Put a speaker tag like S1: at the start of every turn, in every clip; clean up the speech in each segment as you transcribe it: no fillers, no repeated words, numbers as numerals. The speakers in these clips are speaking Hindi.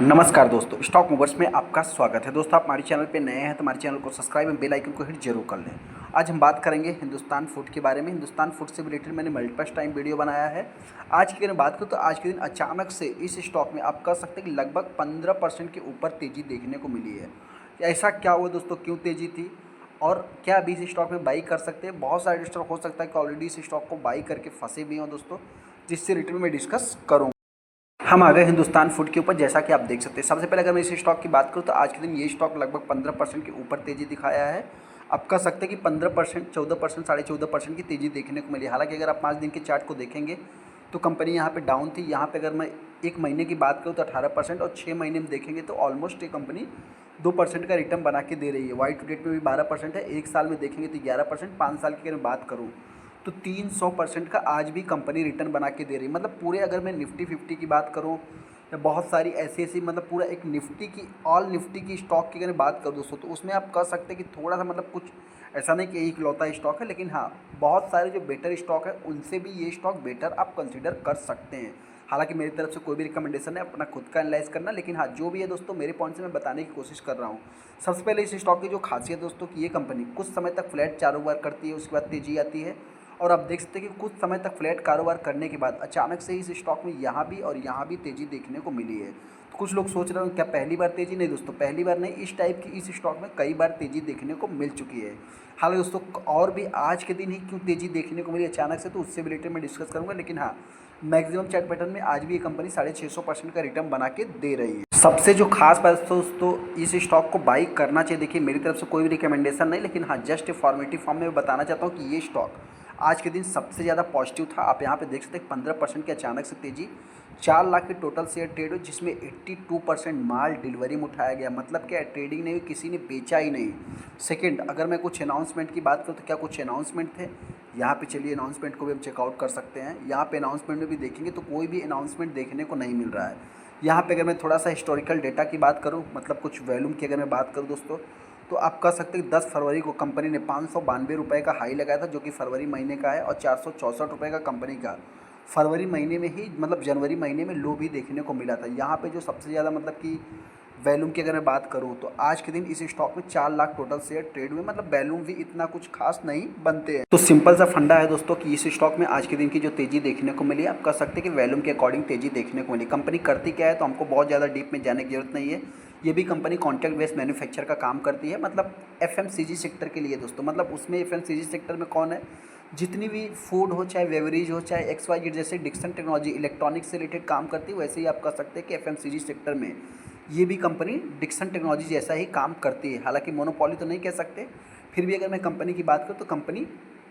S1: नमस्कार दोस्तों, स्टॉक मूवर्स में आपका स्वागत है। दोस्तों, आप हमारे चैनल पे नए हैं तो हमारे चैनल को सब्सक्राइब एंड बेल आइकन को हिट जरूर कर लें। आज हम बात करेंगे हिंदुस्तान फूड के बारे में। हिंदुस्तान फूड से रिलेटेड मैंने मल्टीपल टाइम वीडियो बनाया है। आज की अगर बात करूँ तो आज के दिन अचानक से इस स्टॉक में आप कह सकते हैं कि लगभग 15% के ऊपर तेज़ी देखने को मिली है। ऐसा क्या हुआ दोस्तों, क्यों तेज़ी थी और क्या अभी इस स्टॉक में बाई कर सकते हैं? बहुत सारे स्टॉक हो सकता है कि ऑलरेडी इस स्टॉक को बाई करके फंसे भी हों दोस्तों, जिससे रिलेटेड में डिस्कस करूँ। हम आ गए हिंदुस्तान फूड के ऊपर। जैसा कि आप देख सकते हैं, सबसे पहले अगर मैं इस स्टॉक की बात करूं तो आज के दिन ये स्टॉक लगभग 15% के ऊपर तेज़ी दिखाया है। आप कह सकते हैं कि 15%, 14%, 14.5% की तेज़ी देखने को मिली। हालांकि अगर आप 5 दिन के चार्ट को देखेंगे तो कंपनी यहाँ पे डाउन थी। यहाँ पे अगर मैं एक महीने की बात करूँ तो 18% और 6 महीने में देखेंगे तो ऑलमोस्ट ये कंपनी 2% का रिटर्न बना के दे रही है। वाई टू डेट में भी 12% है। एक साल में देखेंगे तो 11%। 5 साल की अगर मैं बात करूँ तो 300% का आज भी कंपनी रिटर्न बना के दे रही है। मतलब पूरे अगर मैं निफ्टी 50 की बात करूं या बहुत सारी ऐसी ऐसी मतलब पूरा एक निफ्टी की ऑल निफ्टी की स्टॉक की अगर बात करूँ दोस्तों, तो उसमें आप कह सकते हैं कि थोड़ा सा मतलब कुछ ऐसा नहीं कि एक लौता स्टॉक है, लेकिन हाँ, बहुत सारे जो बेटर स्टॉक है उनसे भी ये स्टॉक बेटर आप कंसिडर कर सकते हैं। हालांकि मेरी तरफ से कोई भी रिकमेंडेशन है अपना खुद का एनालाइज करना, लेकिन हाँ, जो भी है दोस्तों मेरे पॉइंट से मैं बताने की कोशिश कर रहा हूँ। सबसे पहले इस स्टॉक की जो खासियत दोस्तों कि ये कंपनी कुछ समय तक फ्लैट कारोबार करती है, उसके बाद तेजी आती है और आप देख सकते हैं कि कुछ समय तक फ्लैट कारोबार करने के बाद अचानक से इस स्टॉक में यहाँ भी और यहाँ भी तेज़ी देखने को मिली है। तो कुछ लोग सोच रहे हो क्या पहली बार तेज़ी? नहीं दोस्तों, पहली बार नहीं। इस टाइप की इस स्टॉक में कई बार तेज़ी देखने को मिल चुकी है। हालांकि दोस्तों और भी आज के दिन ही क्यों तेज़ी देखने को मिली अचानक से, तो उससे रिलेटेड मैं डिस्कस करूँगा। लेकिन हाँ, मैक्सिमम चार्ट पैटर्न में आज भी ये कंपनी 650% का रिटर्न बना के दे रही है। सबसे जो खास बात दोस्तों, इस स्टॉक को बाई करना चाहिए। देखिए, मेरी तरफ से कोई भी रिकमेंडेशन नहीं, लेकिन हाँ, जस्ट फॉर्मेटिव फॉर्म में बताना चाहता हूँ कि ये स्टॉक आज के दिन सबसे ज़्यादा पॉजिटिव था। आप यहाँ पे देख सकते हैं 15% की अचानक से तेज़ी, 4 लाख के टोटल शेयर ट्रेड हुए, जिसमें 82% माल डिलीवरी में उठाया गया। मतलब क्या, ट्रेडिंग नहीं हुई, किसी ने बेचा ही नहीं। सेकंड, अगर मैं कुछ अनाउंसमेंट की बात करूँ तो क्या कुछ अनाउंसमेंट थे? यहाँ पे चलिए अनाउंसमेंट को भी हम चेकआउट कर सकते हैं। यहाँ पे अनाउंसमेंट में भी देखेंगे तो कोई भी अनाउंसमेंट देखने को नहीं मिल रहा है। यहाँ पे अगर मैं थोड़ा सा हिस्टोरिकल डेटा की बात करूँ, मतलब कुछ वॉल्यूम की अगर मैं बात करूँ दोस्तों, तो आप कह सकते हैं 10 फरवरी को कंपनी ने 592 रुपये का हाई लगाया था, जो कि फरवरी महीने का है, और 464 रुपये का कंपनी का फरवरी महीने में ही मतलब जनवरी महीने में लो भी देखने को मिला था। यहाँ पे जो सबसे ज़्यादा मतलब कि वैल्यूम की अगर मैं बात करूँ तो आज के दिन इस स्टॉक में 4 लाख टोटल शेयर ट्रेड हुए। मतलब वैल्यूम भी इतना कुछ खास नहीं बनते हैं। तो सिंपल सा फंडा है दोस्तों कि इस स्टॉक में आज के दिन की जो तेज़ी देखने को मिली, आप कह सकते हैं कि वैल्यूम के अकॉर्डिंग तेज़ी देखने को मिली। कंपनी करती क्या है तो हमको बहुत ज़्यादा डीप में जाने की जरूरत नहीं है। ये भी कंपनी कॉन्ट्रैक्ट बेस्ड मैन्युफैक्चर का काम करती है, मतलब एफएमसीजी सेक्टर के लिए दोस्तों। मतलब उसमें एफएमसीजी सेक्टर में कौन है, जितनी भी फूड हो, चाहे बेवरेज हो, चाहे XYZ, जैसे डिक्सन टेक्नोलॉजी इलेक्ट्रॉनिक्स से रिलेटेड काम करती है, वैसे ही आप कह सकते हैं कि एफएमसीजी सेक्टर में ये भी कंपनी डिक्सन टेक्नोलॉजी जैसा ही काम करती है। हालांकि मोनोपोली तो नहीं कह सकते, फिर भी अगर मैं कंपनी की बात करूँ तो कंपनी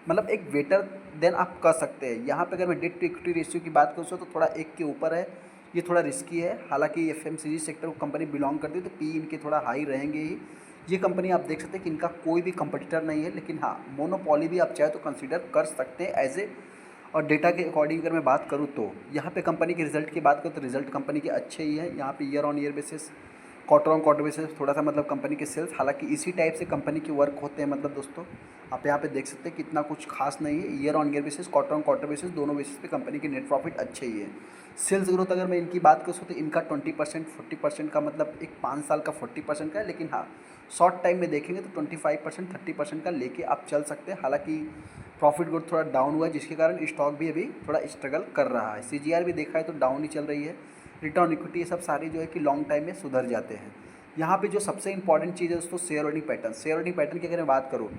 S1: मतलब एक बेटर देन आप कह सकते हैं। यहाँ पे अगर मैं डेट टू इक्विटी रेशियो की बात करूँ तो थोड़ा एक के ऊपर है, ये थोड़ा रिस्की है। हालांकि एफएमसीजी सेक्टर को कंपनी बिलोंग करती है तो पी इनके थोड़ा हाई रहेंगे ही। ये कंपनी आप देख सकते हैं कि इनका कोई भी कंपटीटर नहीं है, लेकिन हाँ, मोनोपोली भी आप चाहे तो कंसीडर कर सकते हैं एज ए। और डेटा के अकॉर्डिंग अगर मैं बात करूँ तो यहाँ पे कंपनी के रिजल्ट की बात करूँ तो रिजल्ट कंपनी के अच्छे ही है। यहाँ पे year on year basis, quarter on quarter basis थोड़ा सा मतलब कंपनी के सेल्स, हालांकि इसी टाइप से कंपनी के वर्क होते हैं। मतलब दोस्तों आप यहाँ पे देख सकते हैं कि इतना कुछ खास नहीं है। Year on year basis, quarter on quarter basis, दोनों बेसिस पे कंपनी के नेट प्रॉफिट अच्छे ही है। सेल्स ग्रोथ अगर मैं इनकी बात करूँ तो इनका 20% 40% का, मतलब एक 5 साल का 40% का है। लेकिन हाँ, शॉर्ट टाइम में देखेंगे तो 25% 30% का लेके आप चल सकते हैं। हालांकि प्रॉफिट ग्रोथ थोड़ा डाउन हुआ है, जिसके कारण स्टॉक भी अभी थोड़ा स्ट्रगल कर रहा है। CGR भी देखा है तो डाउन ही चल रही है। रिटर्न इक्विटी, ये सब सारी जो है कि लॉन्ग टाइम में सुधर जाते हैं। यहाँ पे जो सबसे इंपॉर्टेंट चीज़ है दोस्तों, share holding pattern. Share holding pattern की अगर मैं बात करूँ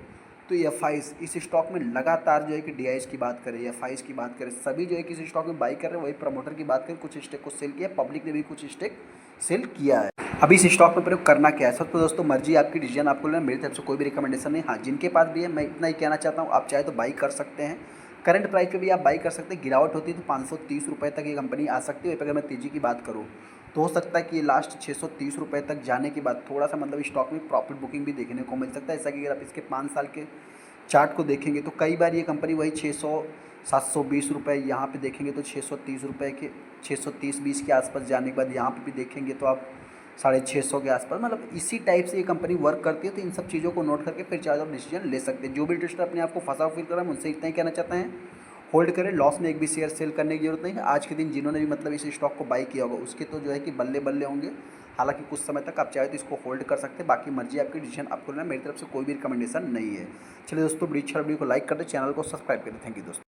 S1: तो FIs इस स्टॉक में लगातार जो है कि DIs की बात करें, FIs की बात करें, सभी जो है कि इस स्टॉक में बाई कर रहे हैं। वही प्रमोटर की बात करें, कुछ स्टेक को सेल किया, पब्लिक ने भी कुछ स्टेक सेल किया है। अभी इस स्टॉक में प्रयोग करना क्या है, सब तो दोस्तों मर्जी आपकी, डिसीजन आपको लेना। मेरी तरफ से कोई भी रिकमेंडेशन नहीं। हाँ, जिनके पास भी है मैं इतना ही कहना चाहता हूँ, आप चाहे तो बाई कर सकते हैं। करंट प्राइस पे भी आप बाई कर सकते हैं। गिरावट होती है तो 530 रुपये तक ये कंपनी आ सकती है। अगर मैं तेजी की बात करूँ तो हो सकता है कि ये लास्ट 630 रुपये तक जाने के बाद थोड़ा सा मतलब स्टॉक में प्रॉफिट बुकिंग भी देखने को मिल सकता है। ऐसा कि अगर आप इसके 5 साल के चार्ट को देखेंगे तो कई बार ये कंपनी वही 600 720 रुपये, यहाँ पे देखेंगे तो 630 रुपये के 630-20 के आसपास जाने के बाद यहाँ पे भी देखेंगे तो आप 650 के आसपास, मतलब इसी टाइप से ये कंपनी वर्क करती है। तो इन सब चीज़ों को नोट करके फिर चाहे आप डिसीजन ले सकते हैं। जो भी इंटरेस्ट अपने आप को फंसा फील कर रहा है, मुझसे इतना ही कहना चाहते हैं। होल्ड करें, लॉस में एक भी शेयर सेल करने की जरूरत नहीं है। आज के दिन जिन्होंने भी मतलब इस स्टॉक को बाई किया होगा उसके तो जो है कि बल्ले बल्ले होंगे। हालांकि कुछ समय तक आप चाहे तो इसको होल्ड कर सकते हैं, बाकी मर्जी आपकी, डिसीजन आपको लेना, मेरी तरफ से कोई भी रिकमेंडेशन नहीं है। चलिए दोस्तों, वीडियो अच्छा वीडियो को लाइक कर दें, चैनल को सब्सक्राइब करें। थैंक यू दोस्तों।